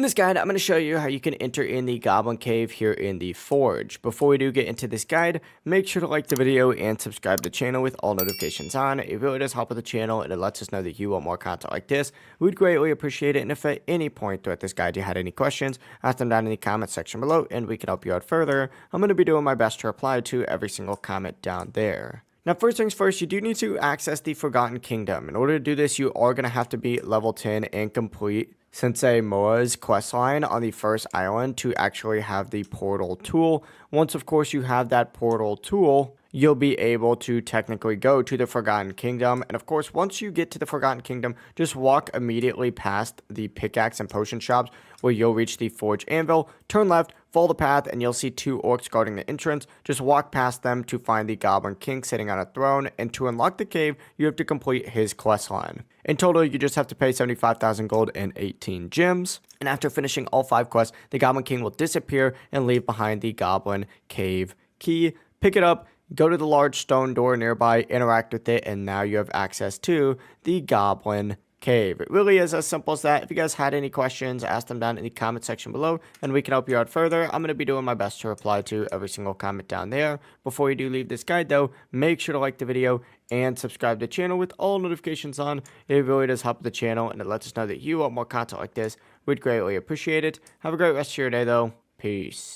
this guide, I'm going to show you how you can enter in the Goblin Cave here in the Forge. Before we do get into this guide, make sure to like the video and subscribe to the channel with all notifications on. It really does help with the channel and it lets us know that you want more content like this. We'd greatly appreciate it, and if at any point throughout this guide you had any questions, ask them down in the comment section below and we can help you out further. I'm going to be doing my best to reply to every single comment down there. Now, first things first, you do need to access the Forgotten Kingdom. In order to do this, you are going to have to be level 10 and complete Sensei Moa's questline on the first island to actually have the portal tool. Once, of course, you have that portal tool, you'll be able to technically go to the Forgotten Kingdom. And of course, once you get to the Forgotten Kingdom, just walk immediately past the pickaxe and potion shops where you'll reach the Forge Anvil. Turn left, follow the path, and you'll see two orcs guarding the entrance. Just walk past them to find the Goblin King sitting on a throne. And to unlock the cave, you have to complete his questline. In total, you just have to pay 75,000 gold and 18 gems. And after finishing all 5 quests, the Goblin King will disappear and leave behind the Goblin Cave key. Pick it up, go to the large stone door nearby, interact with it, and now you have access to the Goblin Cave. It really is as simple as that. If you guys had any questions, ask them down in the comment section below and we can help you out further. I'm going to be doing my best to reply to every single comment down there. Before you do leave this guide though, make sure to like the video and subscribe to the channel with all notifications on. It really does help the channel and it lets us know that you want more content like this. We'd greatly appreciate it. Have a great rest of your day though. Peace.